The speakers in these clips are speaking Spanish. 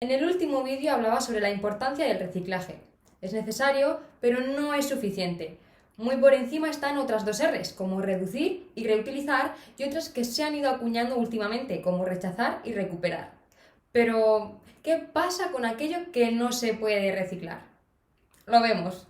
En el último vídeo hablaba sobre la importancia del reciclaje. Es necesario, pero no es suficiente. Muy por encima están otras dos R's, como reducir y reutilizar, y otras que se han ido acuñando últimamente, como rechazar y recuperar. Pero, ¿qué pasa con aquello que no se puede reciclar? Lo vemos.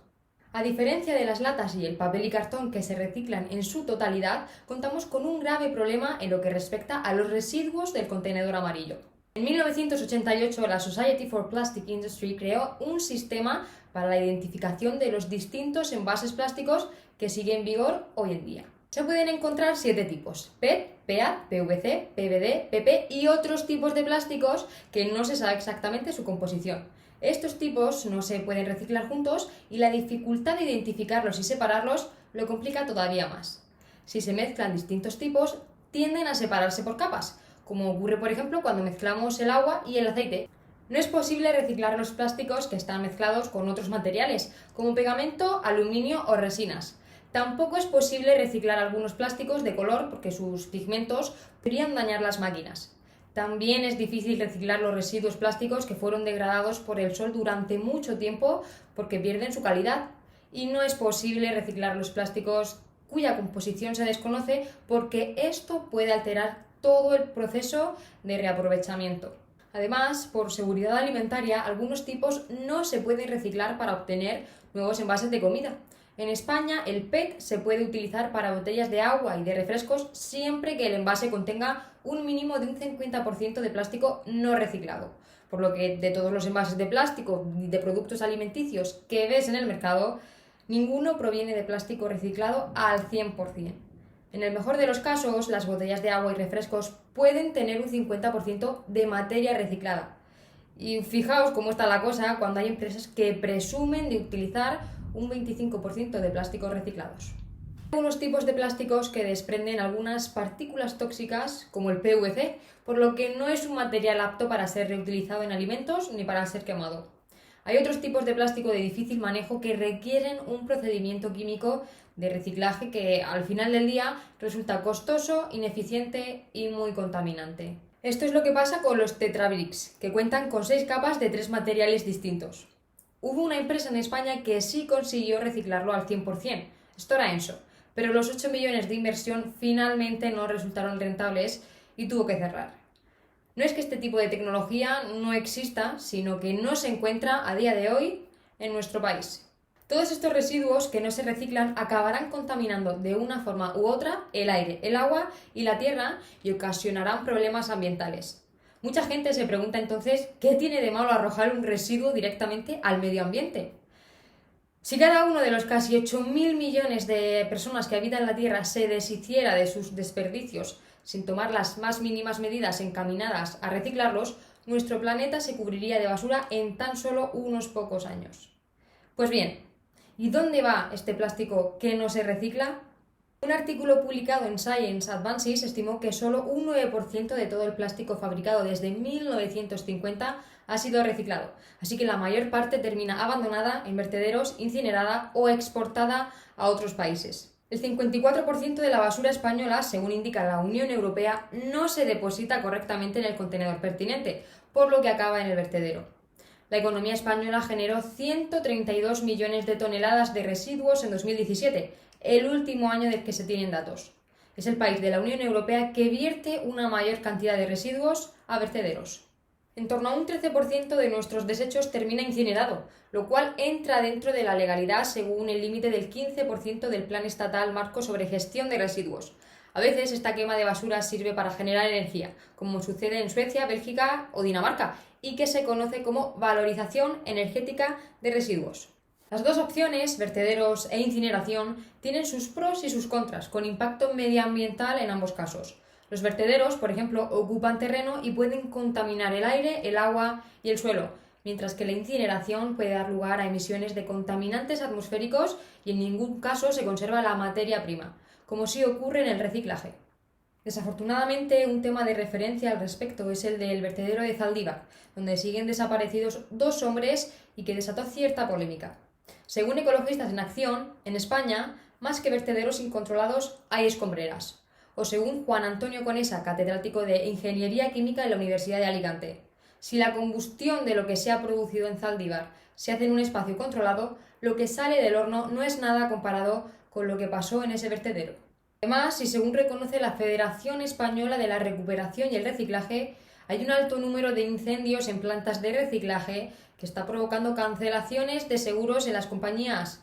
A diferencia de las latas y el papel y cartón que se reciclan en su totalidad, contamos con un grave problema en lo que respecta a los residuos del contenedor amarillo. En 1988, la Society for Plastic Industry creó un sistema para la identificación de los distintos envases plásticos que sigue en vigor hoy en día. Se pueden encontrar 7 tipos: PET, PEA, PVC, PVD, PP y otros tipos de plásticos que no se sabe exactamente su composición. Estos tipos no se pueden reciclar juntos y la dificultad de identificarlos y separarlos lo complica todavía más. Si se mezclan distintos tipos, tienden a separarse por capas, como ocurre por ejemplo cuando mezclamos el agua y el aceite. No es posible reciclar los plásticos que están mezclados con otros materiales, como pegamento, aluminio o resinas. Tampoco es posible reciclar algunos plásticos de color porque sus pigmentos podrían dañar las máquinas. También es difícil reciclar los residuos plásticos que fueron degradados por el sol durante mucho tiempo porque pierden su calidad. Y no es posible reciclar los plásticos cuya composición se desconoce porque esto puede alterar todo el proceso de reaprovechamiento. Además, por seguridad alimentaria, algunos tipos no se pueden reciclar para obtener nuevos envases de comida. En España, el PET se puede utilizar para botellas de agua y de refrescos siempre que el envase contenga un mínimo de un 50% de plástico no reciclado. Por lo que de todos los envases de plástico y de productos alimenticios que ves en el mercado, ninguno proviene de plástico reciclado al 100%. En el mejor de los casos, las botellas de agua y refrescos pueden tener un 50% de materia reciclada. Y fijaos cómo está la cosa cuando hay empresas que presumen de utilizar un 25% de plásticos reciclados. Hay algunos tipos de plásticos que desprenden algunas partículas tóxicas, como el PVC, por lo que no es un material apto para ser reutilizado en alimentos ni para ser quemado. Hay otros tipos de plástico de difícil manejo que requieren un procedimiento químico de reciclaje que al final del día resulta costoso, ineficiente y muy contaminante. Esto es lo que pasa con los Tetra Briks, que cuentan con 6 capas de 3 materiales distintos. Hubo una empresa en España que sí consiguió reciclarlo al 100%, Stora Enso, pero los 8 millones de inversión finalmente no resultaron rentables y tuvo que cerrar. No es que este tipo de tecnología no exista, sino que no se encuentra a día de hoy en nuestro país. Todos estos residuos que no se reciclan acabarán contaminando de una forma u otra el aire, el agua y la tierra y ocasionarán problemas ambientales. Mucha gente se pregunta entonces, ¿qué tiene de malo arrojar un residuo directamente al medio ambiente? Si cada uno de los casi 8.000 millones de personas que habitan la Tierra se deshiciera de sus desperdicios sin tomar las más mínimas medidas encaminadas a reciclarlos, nuestro planeta se cubriría de basura en tan solo unos pocos años. Pues bien, ¿y dónde va este plástico que no se recicla? Un artículo publicado en Science Advances estimó que solo un 9% de todo el plástico fabricado desde 1950 ha sido reciclado, así que la mayor parte termina abandonada en vertederos, incinerada o exportada a otros países. El 54% de la basura española, según indica la Unión Europea, no se deposita correctamente en el contenedor pertinente, por lo que acaba en el vertedero. La economía española generó 132 millones de toneladas de residuos en 2017, el último año del que se tienen datos. Es el país de la Unión Europea que vierte una mayor cantidad de residuos a vertederos. En torno a un 13% de nuestros desechos termina incinerado, lo cual entra dentro de la legalidad según el límite del 15% del Plan Estatal Marco sobre Gestión de Residuos. A veces esta quema de basura sirve para generar energía, como sucede en Suecia, Bélgica o Dinamarca, y que se conoce como valorización energética de residuos. Las dos opciones, vertederos e incineración, tienen sus pros y sus contras, con impacto medioambiental en ambos casos. Los vertederos, por ejemplo, ocupan terreno y pueden contaminar el aire, el agua y el suelo, mientras que la incineración puede dar lugar a emisiones de contaminantes atmosféricos y en ningún caso se conserva la materia prima, como sí ocurre en el reciclaje. Desafortunadamente, un tema de referencia al respecto es el del vertedero de Zaldívar, donde siguen desaparecidos 2 hombres y que desató cierta polémica. Según Ecologistas en Acción, en España, más que vertederos incontrolados, hay escombreras. O según Juan Antonio Conesa, catedrático de Ingeniería Química en la Universidad de Alicante, Si la combustión de lo que se ha producido en Zaldívar se hace en un espacio controlado, lo que sale del horno no es nada comparado con lo que pasó en ese vertedero. Además, y según reconoce la Federación Española de la Recuperación y el Reciclaje, hay un alto número de incendios en plantas de reciclaje que está provocando cancelaciones de seguros en las compañías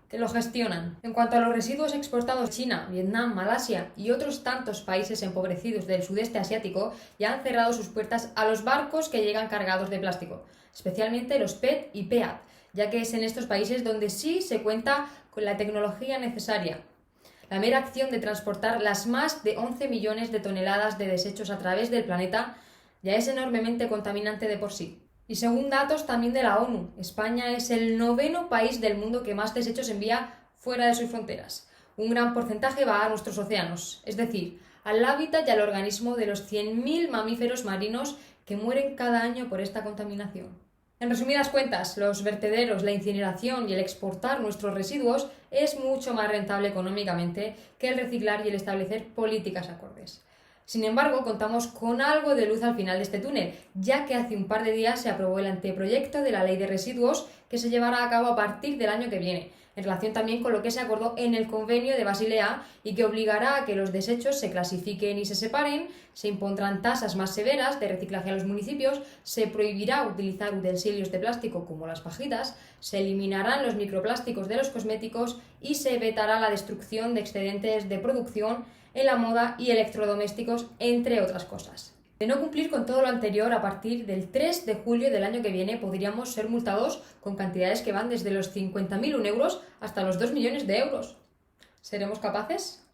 que lo gestionan. En cuanto a los residuos exportados, China, Vietnam, Malasia y otros tantos países empobrecidos del sudeste asiático ya han cerrado sus puertas a los barcos que llegan cargados de plástico, especialmente los PET y PEAT, ya que es en estos países donde sí se cuenta con la tecnología necesaria. La mera acción de transportar las más de 11 millones de toneladas de desechos a través del planeta ya es enormemente contaminante de por sí. Y según datos también de la ONU, España es el 9º país del mundo que más desechos envía fuera de sus fronteras. Un gran porcentaje va a nuestros océanos, es decir, al hábitat y al organismo de los 100.000 mamíferos marinos que mueren cada año por esta contaminación. En resumidas cuentas, los vertederos, la incineración y el exportar nuestros residuos es mucho más rentable económicamente que el reciclar y el establecer políticas acordes. Sin embargo, contamos con algo de luz al final de este túnel, ya que hace un par de días se aprobó el anteproyecto de la Ley de Residuos que se llevará a cabo a partir del año que viene, en relación también con lo que se acordó en el Convenio de Basilea y que obligará a que los desechos se clasifiquen y se separen, se impondrán tasas más severas de reciclaje a los municipios, se prohibirá utilizar utensilios de plástico como las pajitas, se eliminarán los microplásticos de los cosméticos y se vetará la destrucción de excedentes de producción en la moda y electrodomésticos, entre otras cosas. De no cumplir con todo lo anterior, a partir del 3 de julio del año que viene podríamos ser multados con cantidades que van desde los 50.000 euros hasta los 2 millones de euros. ¿Seremos capaces?